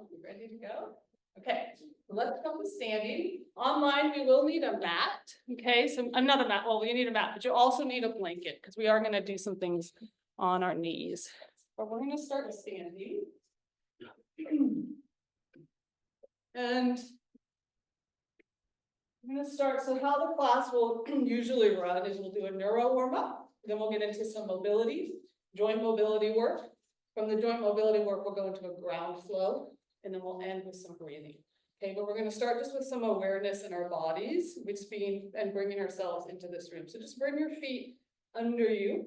You ready to go? Okay, let's come to standing. Online, we will need a mat. Okay, so another mat. Well, you need a mat, but you also need a blanket because we are going to do some things on our knees. But we're going to start standing. And I'm going to start. So how the class will usually run is we'll do a neuro warm-up. Then we'll get into some mobility, joint mobility work. From the joint mobility work, we'll go into a ground flow, and then we'll end with some breathing. Okay, but we're going to start just with some awareness in our bodies, and bringing ourselves into this room. So just bring your feet under you.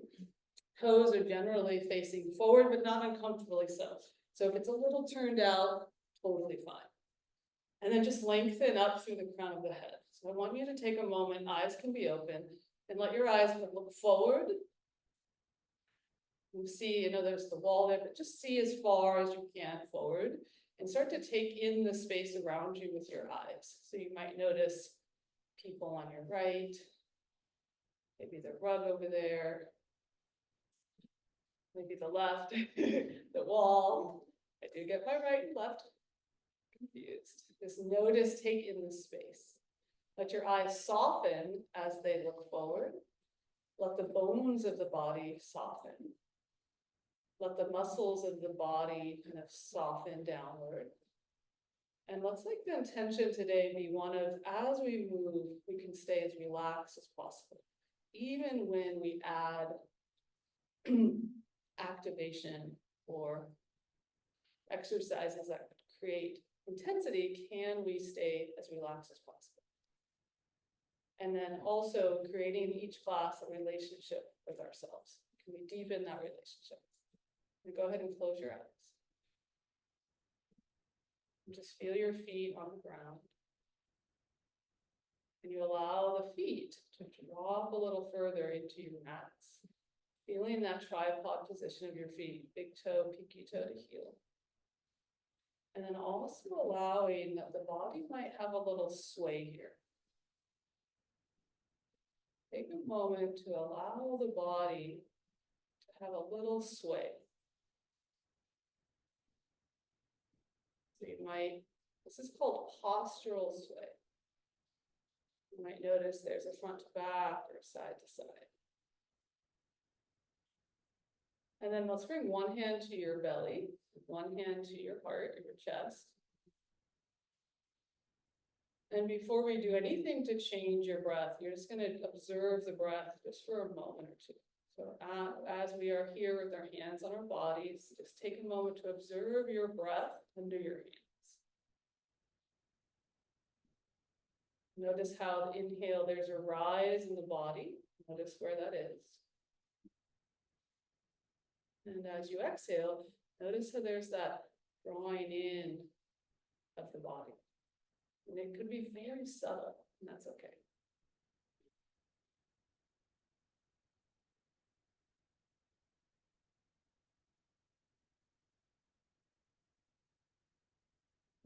Toes are generally facing forward, but not uncomfortably so. So if it's a little turned out, totally fine. And then just lengthen up through the crown of the head. So I want you to take a moment, eyes can be open, and let your eyes look forward. You see, there's the wall there, but just see as far as you can forward and start to take in the space around you with your eyes. So you might notice people on your right, maybe the rug over there, maybe the left, the wall. I do get my right and left confused. Just notice, take in the space. Let your eyes soften as they look forward. Let the bones of the body soften. Let the muscles of the body kind of soften downward. And let's make the intention today be one of, as we move, we can stay as relaxed as possible. Even when we add activation or exercises that create intensity, can we stay as relaxed as possible? And then also creating each class a relationship with ourselves. Can we deepen that relationship? And go ahead and close your eyes. And just feel your feet on the ground. And you allow the feet to drop a little further into your mats. Feeling that tripod position of your feet, big toe, pinky toe to heel. And then also allowing that the body might have a little sway here. Take a moment to allow the body to have a little sway. So this is called postural sway. You might notice there's a front to back or side to side. And then let's bring one hand to your belly, one hand to your heart or your chest. And before we do anything to change your breath, you're just going to observe the breath just for a moment or two. So as we are here with our hands on our bodies, just take a moment to observe your breath under your hands. Notice how the inhale, there's a rise in the body. Notice where that is. And as you exhale, notice how there's that drawing in of the body. And it could be very subtle, and that's okay.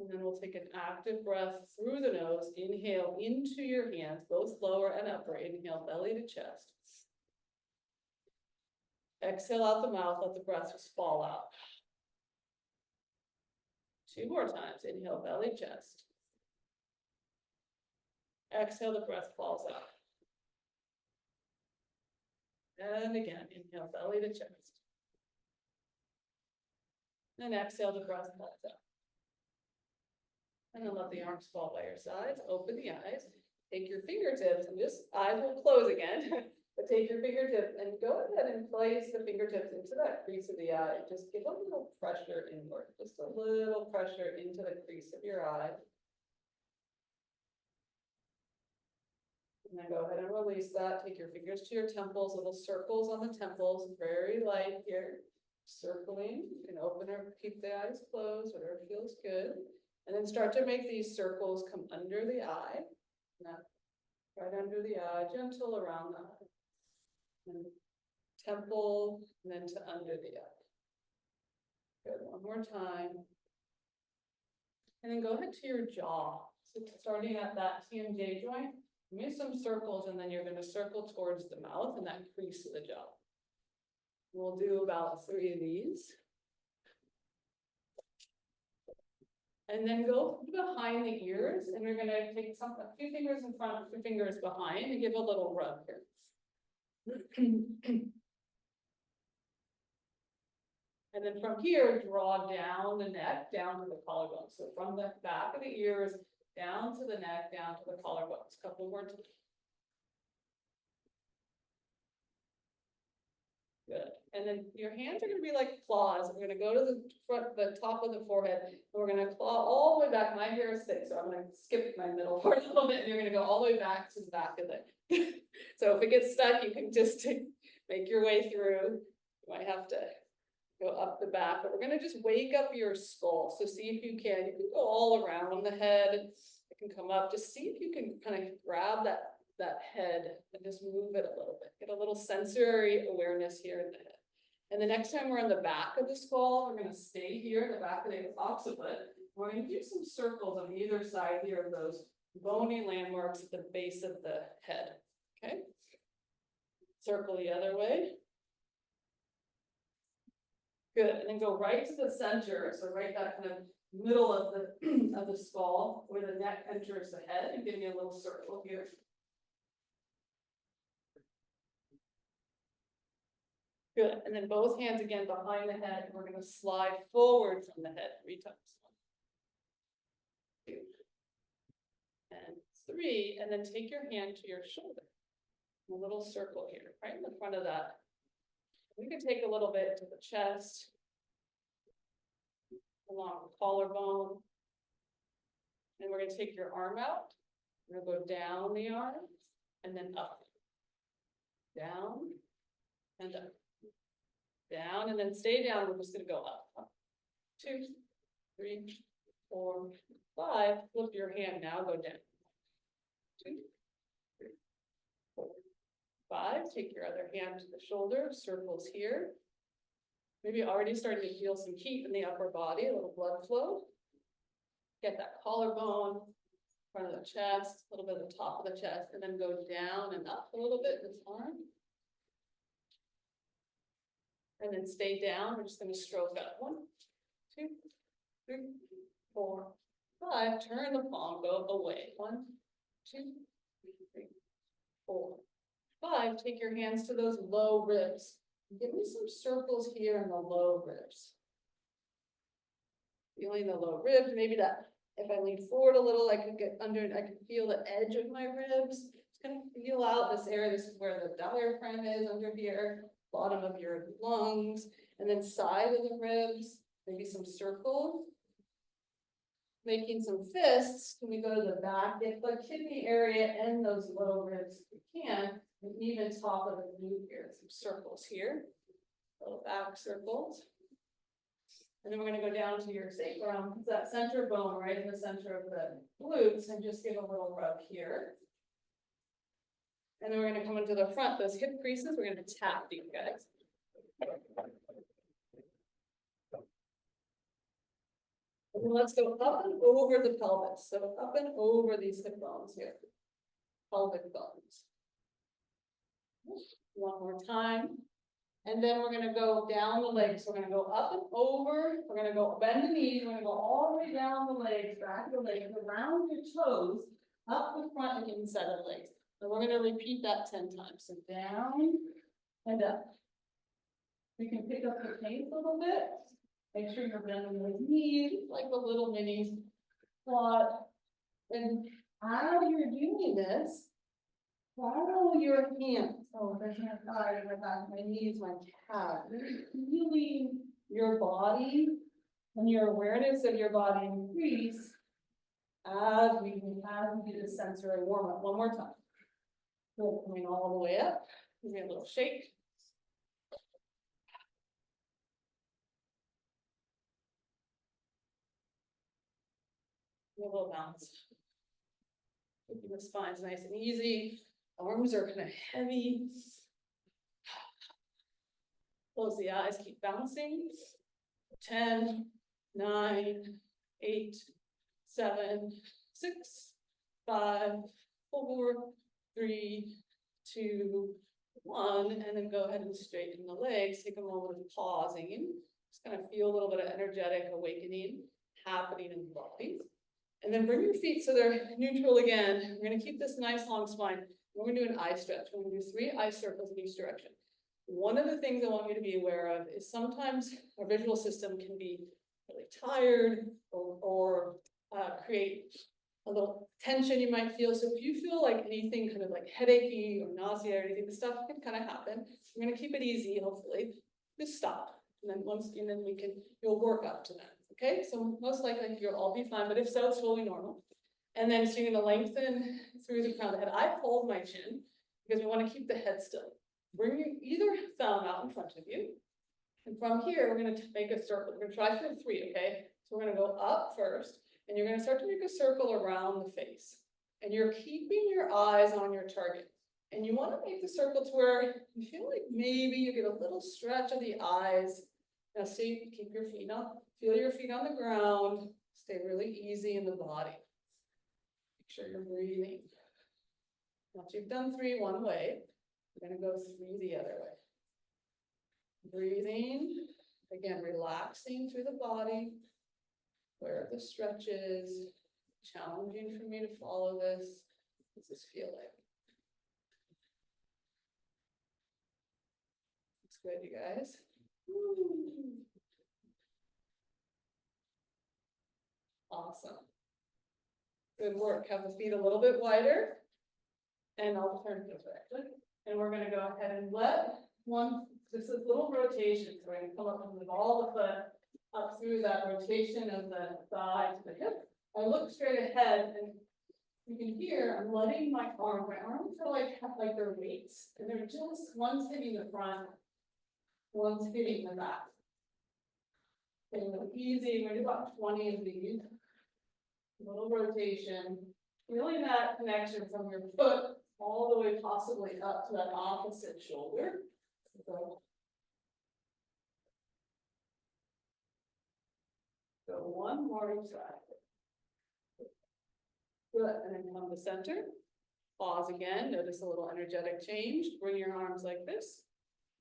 And then we'll take an active breath through the nose. Inhale into your hands, both lower and upper. Inhale, belly to chest. Exhale out the mouth, let the breath just fall out. 2 more times. Inhale, belly, chest. Exhale, the breath falls out. And again, inhale, belly to chest. And exhale, the breath falls out. And then let the arms fall by your sides. Open the eyes. Take your fingertips and eyes will close again. But take your fingertips and go ahead and place the fingertips into that crease of the eye. Just give a little pressure inward. Just a little pressure into the crease of your eye. And then go ahead and release that. Take your fingers to your temples, little circles on the temples, very light here. Circling. You can open or keep the eyes closed, whatever feels good. And then start to make these circles come under the eye. Right under the eye, gentle around the eye. And temple, and then to under the eye. Good, one more time. And then go ahead to your jaw. So starting at that TMJ joint, make some circles, and then you're going to circle towards the mouth and that crease of the jaw. We'll do about 3 of these. And then go behind the ears, and we're gonna take a few fingers in front, a few fingers behind, and give a little rub here. And then from here, draw down the neck, down to the collarbone. So from the back of the ears, down to the neck, down to the collarbones. Couple more times. Good. And then your hands are gonna be like claws. We're gonna go to the front, the top of the forehead, and we're gonna claw all the way back. My hair is thick, so I'm gonna skip my middle part a little bit, and you're gonna go all the way back to the back of it. So if it gets stuck, you can just make your way through. You might have to go up the back, but we're gonna just wake up your skull. So see if you can go all around the head. It can come up. Just see if you can kind of grab that head and just move it a little bit. Get a little sensory awareness here in the head. And the next time we're on the back of the skull, we're gonna stay here in the back of the occiput. We're gonna do some circles on either side here of those bony landmarks at the base of the head. Okay? Circle the other way. Good, and then go right to the center, so right that kind of middle of the skull, where the neck enters the head, and give me a little circle here. Good, and then both hands again behind the head, and we're gonna slide forward from the head 3 times. 1, 2, and 3, and then take your hand to your shoulder. A little circle here, right in the front of that. We can take a little bit to the chest, along the collarbone. And we're gonna take your arm out. We're gonna go down the arm and then up. Down and up. Down and then stay down. We're just gonna go up. Up. 2, 3, 4, 5. Flip your hand now, go down. 2, 3, 4, 5. Take your other hand to the shoulder, circles here. Maybe already starting to feel some heat in the upper body, a little blood flow. Get that collarbone, front of the chest, a little bit of the top of the chest, and then go down and up a little bit this arm. And then stay down. We're just going to stroke up. 1, 2, 3, 4, 5. Turn the palm, go away. 1, 2, 3, 4, 5. Take your hands to those low ribs. Give me some circles here in the low ribs. Feeling the low ribs, maybe that if I lean forward a little, I can get under, I can feel the edge of my ribs. Just kind of feel out this area. This is where the diaphragm is under here, bottom of your lungs, and then side of the ribs, maybe some circles. Making some fists, can we go to the back? Get the kidney area and those low ribs if we can, and even top of the glute here, some circles here, little back circles. And then we're going to go down to your sacrum, that center bone right in the center of the glutes, and just give a little rub here. And then we're going to come into the front, those hip creases, we're going to tap these guys. And let's go up and over the pelvis. So up and over these hip bones here, pelvic bones. One more time. And then we're going to go down the legs. We're going to go up and over. We're going to go bend the knees. We're going to go all the way down the legs, back the legs, around your toes, up the front and inside of the legs. So we're going to repeat that 10 times. So down and up. You can pick up the pace a little bit. Make sure you're bending those knees like a little mini squat. And as you're doing this, follow your hands. Oh, there's my thighs, my back, my knees, my calf. Feeling your body and your awareness of your body increase as we do the sensory warm up. One more time. So coming all the way up. Give me a little shake. A little bounce. Keeping the spines nice and easy. Arms are kind of heavy. Close the eyes, keep bouncing. 10, 9, 8, 7, 6, 5, 4, 3, 2, 1. And then go ahead and straighten the legs. Take a moment of pausing. Just kind of feel a little bit of energetic awakening. happening in the body. And then bring your feet so they're neutral again. We're gonna keep this nice long spine. We're gonna do an eye stretch. We're gonna do 3 eye circles in each direction. One of the things I want you to be aware of is sometimes our visual system can be really tired or create a little tension you might feel. So if you feel like anything kind of like headachy or nausea or anything, this stuff can kind of happen. We're gonna keep it easy, hopefully. Just stop. And then you'll work up to that. Okay, so most likely you'll all be fine, but if so, it's totally normal. And then so you're gonna lengthen through the crown of the head. I hold my chin because we want to keep the head still. Bring either thumb out in front of you. And from here, we're gonna make a circle. We're gonna try for 3, okay? So we're gonna go up first, and you're gonna start to make a circle around the face. And you're keeping your eyes on your target. And you want to make the circle to where you feel like maybe you get a little stretch of the eyes. Now see, keep your feet up. Feel your feet on the ground. Stay really easy in the body. Make sure you're breathing. Once you've done 3 one way, we're going to go 3 the other way. Breathing. Again, relaxing through the body. Where are the stretches? Challenging for me to follow this. What does this feel like? It's good, you guys. Woo. Awesome. Good work. Have the feet a little bit wider. And I'll turn this direction. And we're going to go ahead and let this is little rotation. So we're going to come up and move all the foot up through that rotation of the thigh to the hip. I look straight ahead, and you can hear I'm letting my arms feel like they're weights. And they're just, one's hitting the front, one's hitting the back. Okay, easy. We're about 20 of these. Little rotation, feeling that connection from your foot all the way possibly up to that opposite shoulder. So, go one more side. Good, and then come to center. Pause again, notice a little energetic change. Bring your arms like this.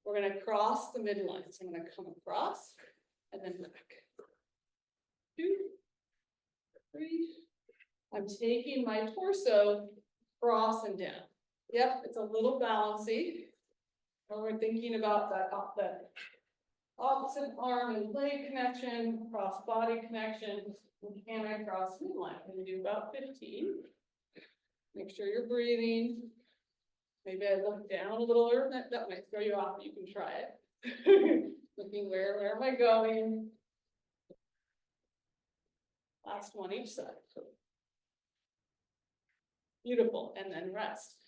We're gonna cross the midline. So I'm gonna come across and then back. 2, 3. I'm taking my torso across and down. Yep, it's a little bouncy. When we're thinking about that opposite arm and leg connection, cross body connection, and I cross midline. I'm gonna do about 15. Make sure you're breathing. Maybe I look down a little, or that might throw you off, but you can try it. Looking where am I going? Last one each side. Beautiful, and then rest.